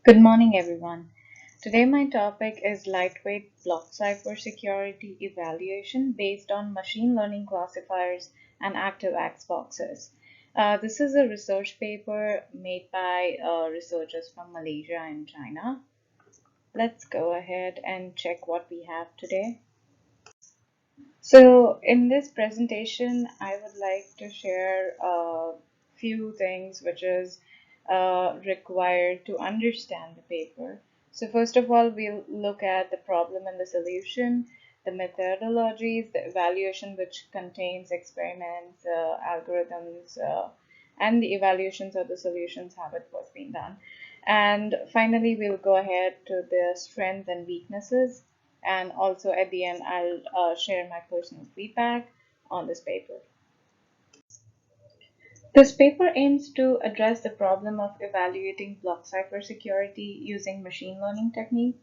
Good morning, everyone. Today, my topic is lightweight block cipher security evaluation based on machine learning classifiers and active Xboxes. This is a research paper made by researchers from Malaysia and China. Let's go ahead and check what we have today. So, in this presentation, I would like to share a few things which is required to understand the paper. So, first of all, we'll look at the problem and the solution, the methodologies, the evaluation, which contains experiments, algorithms, and the evaluations of the solutions, how it was being done. And finally, we'll go ahead to the strengths and weaknesses, and also at the end I'll share my personal feedback on this paper. This paper aims to address the problem of evaluating block cipher security using machine learning techniques.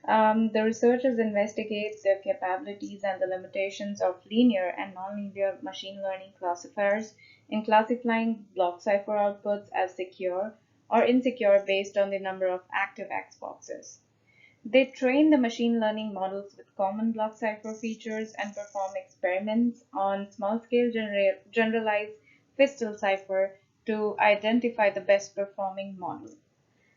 The researchers investigate the capabilities and the limitations of linear and nonlinear machine learning classifiers in classifying block cipher outputs as secure or insecure based on the number of active Xboxes. They train the machine learning models with common block cipher features and perform experiments on small-scale generalized Fistel cipher to identify the best performing model.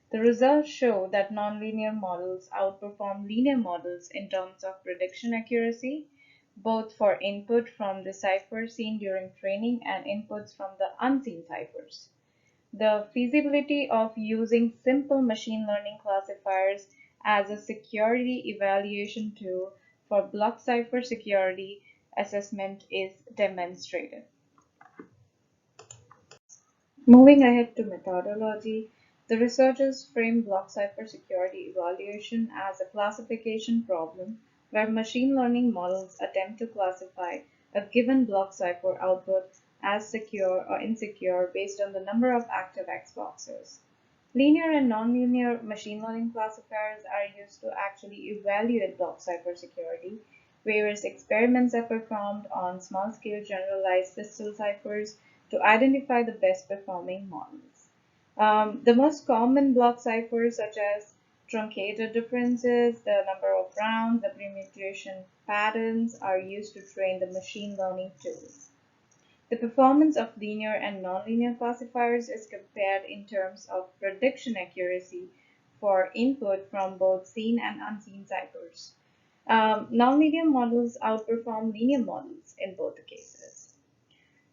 The results show that nonlinear models outperform linear models in terms of prediction accuracy, both for input from the cipher seen during training and inputs from the unseen ciphers. The feasibility of using simple machine learning classifiers as a security evaluation tool for block cipher security assessment is demonstrated. Moving ahead to methodology, the researchers frame block cipher security evaluation as a classification problem where machine learning models attempt to classify a given block cipher output as secure or insecure based on the number of active Xboxes. Linear and nonlinear machine learning classifiers are used to actually evaluate block cipher security. Various experiments are performed on small-scale generalized Fistel ciphers to identify the best performing models. The most common block ciphers, such as truncated differences, the number of rounds, the permutation patterns, are used to train the machine learning tools. The performance of linear and nonlinear classifiers is compared in terms of prediction accuracy for input from both seen and unseen ciphers. Nonlinear models outperform linear models in both the cases.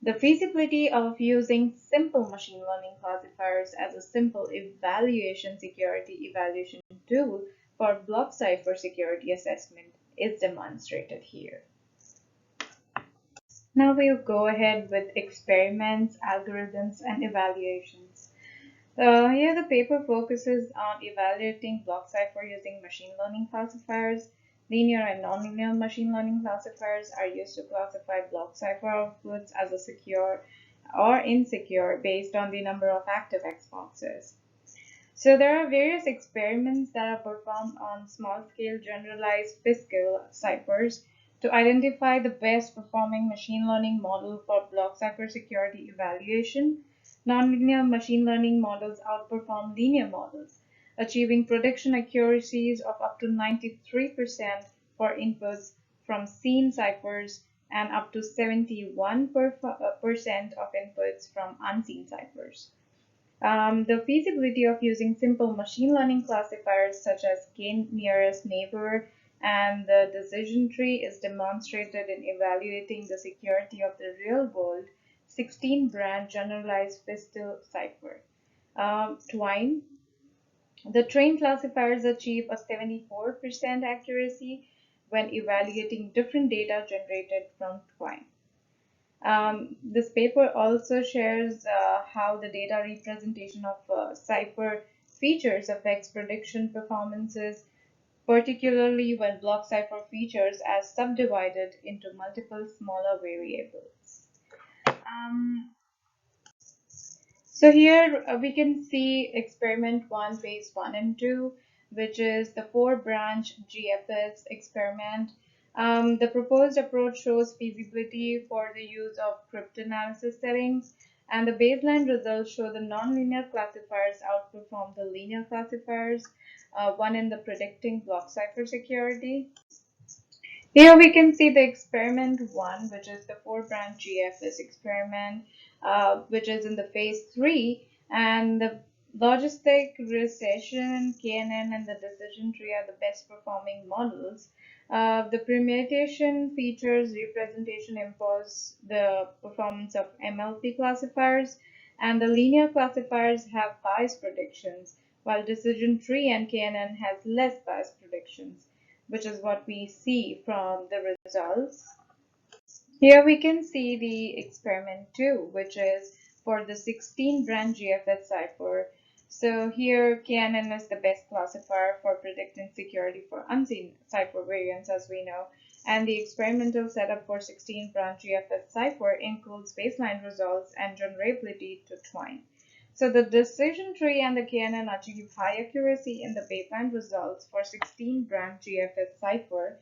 The feasibility of using simple machine learning classifiers as a simple security evaluation tool for block cipher security assessment is demonstrated here. Now we'll go ahead with experiments, algorithms, and evaluations. Here the paper focuses on evaluating block cipher using machine learning classifiers. Linear and nonlinear machine learning classifiers are used to classify block cipher outputs as a secure or insecure based on the number of active Xboxes. So there are various experiments that are performed on small-scale generalized Fiscal ciphers to identify the best performing machine learning model for block cipher security evaluation. Nonlinear machine learning models outperform linear models, achieving prediction accuracies of up to 93% for inputs from seen ciphers and up to 71% of inputs from unseen ciphers. The feasibility of using simple machine learning classifiers such as k-nearest neighbor and the decision tree is demonstrated in evaluating the security of the real-world 16-branch generalized Fistel cipher. Twine. The trained classifiers achieve a 74% accuracy when evaluating different data generated from Twine. This paper also shares how the data representation of cipher features affects prediction performances, particularly when block cipher features are subdivided into multiple smaller variables. Um, so here we can see experiment 1, phase 1 and 2, which is the 4-branch GFS experiment. The proposed approach shows feasibility for the use of cryptanalysis settings And the baseline results show the nonlinear classifiers outperform the linear classifiers, one in the predicting block cipher security. Here we can see the experiment one, which is the four-branch GFS experiment, which is in the phase three, and the logistic recession, KNN, and the decision tree are the best performing models. The permutation features representation impose the performance of MLP classifiers, and the linear classifiers have bias predictions, while decision tree and KNN has less bias predictions, which is what we see from the results. Here we can see the experiment 2, which is for the 16-branch GFS cipher. So here KNN is the best classifier for predicting security for unseen cipher variants, as we know. And the experimental setup for 16-branch GFS cipher includes baseline results and generability to twine. So the decision tree and the KNN achieve high accuracy in the baseline results for 16-branch GFS cipher.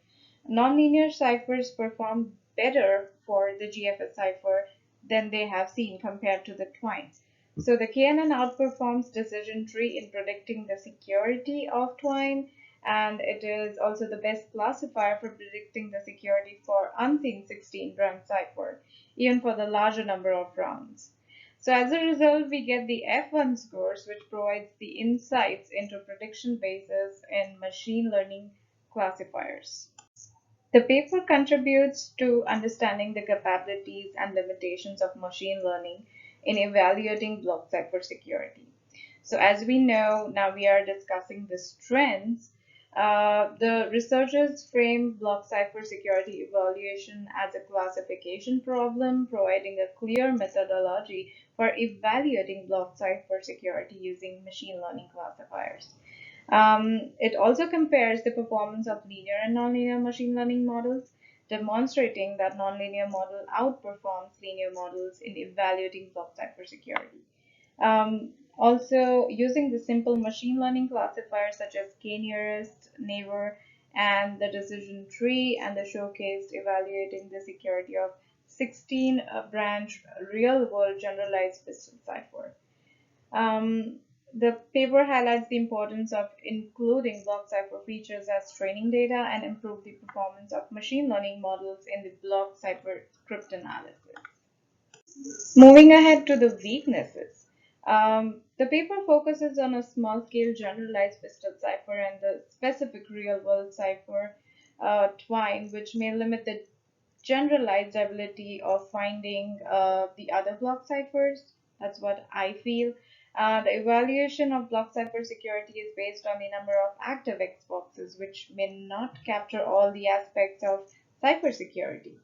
Nonlinear ciphers perform better for the GFS cipher than they have seen compared to the twine. So the KNN outperforms decision tree in predicting the security of twine, and it is also the best classifier for predicting the security for unseen 16-branch cipher, even for the larger number of rounds. So as a result, we get the F1 scores, which provides the insights into prediction bases in machine learning classifiers. The paper contributes to understanding the capabilities and limitations of machine learning in evaluating block cipher security. So as we know, now we are discussing the strengths. The researchers frame block cipher security evaluation as a classification problem, providing a clear methodology for evaluating block cipher security using machine learning classifiers. It also compares the performance of linear and nonlinear machine learning models, demonstrating that nonlinear model outperforms linear models in evaluating block cipher security. Also, using the simple machine learning classifiers such as k-nearest, neighbor, and the decision tree, and the showcased evaluating the security of 16-branch real-world generalized pistol cipher. The paper highlights the importance of including block cipher features as training data and improve the performance of machine learning models in the block cipher cryptanalysis. Moving ahead to the weaknesses. The paper focuses on a small-scale generalized pistol cipher and the specific real-world cipher twine, which may limit the generalized ability of finding the other block ciphers. That's what I feel. The evaluation of block cipher security is based on the number of active Xboxes, which may not capture all the aspects of cipher security.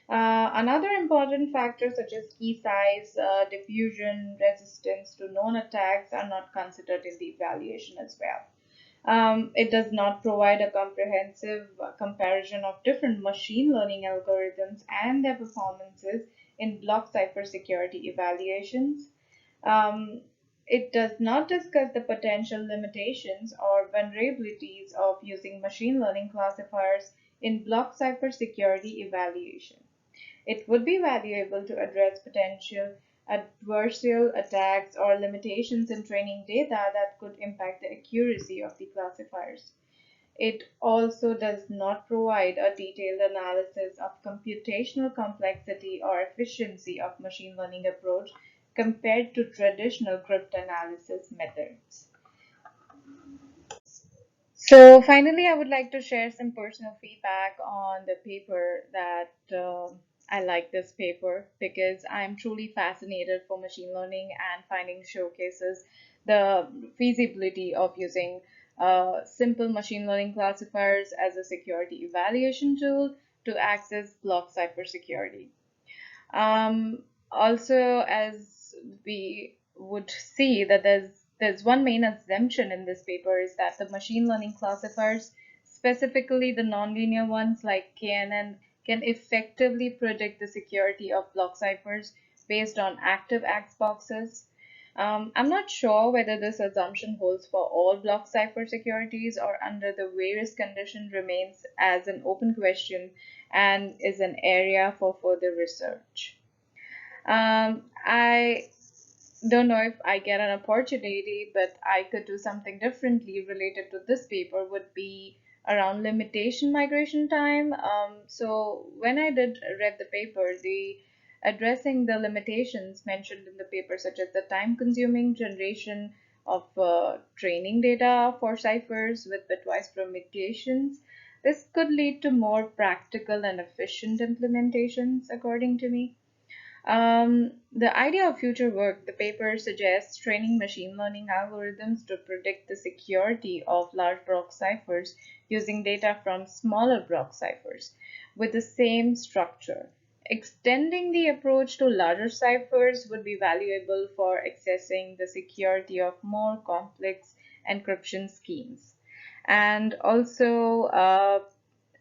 Another important factor such as key size, diffusion, resistance to known attacks are not considered in the evaluation as well. It does not provide a comprehensive comparison of different machine learning algorithms and their performances in block cipher security evaluations. Um, it does not discuss the potential limitations or vulnerabilities of using machine learning classifiers in block cipher security evaluation. It would be valuable to address potential adversarial attacks or limitations in training data that could impact the accuracy of the classifiers. It also does not provide a detailed analysis of computational complexity or efficiency of machine learning approach compared to traditional cryptanalysis methods. So finally, I would like to share some personal feedback on the paper that I like this paper because I'm truly fascinated for machine learning and finding showcases the feasibility of using simple machine learning classifiers as a security evaluation tool to access block cipher security. Also, as we would see that there's one main assumption in this paper is that the machine learning classifiers, specifically the nonlinear ones like KNN, can effectively predict the security of block ciphers based on active X boxes. I'm not sure whether this assumption holds for all block cipher securities or under the various conditions remains as an open question and is an area for further research. I don't know if I get an opportunity, but I could do something differently related to this paper would be around limitation migration time. So when I did read the paper, the addressing the limitations mentioned in the paper, such as the time-consuming generation of training data for ciphers with bitwise permutations, this could lead to more practical and efficient implementations, according to me. The idea of future work, the paper suggests training machine learning algorithms to predict the security of large block ciphers using data from smaller block ciphers with the same structure. Extending the approach to larger ciphers would be valuable for accessing the security of more complex encryption schemes. And also,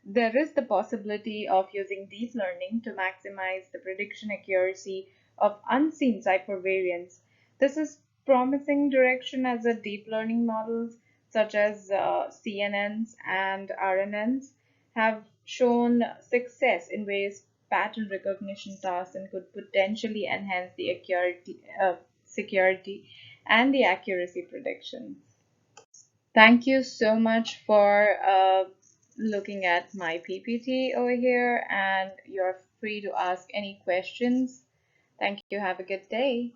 there is the possibility of using deep learning to maximize the prediction accuracy of unseen cipher variants. This is promising direction as the deep learning models such as CNNs and RNNs have shown success in various pattern recognition tasks and could potentially enhance the security and the accuracy predictions. Thank you so much for looking at my PPT over here, and you're free to ask any questions. Thank you. Have a good day.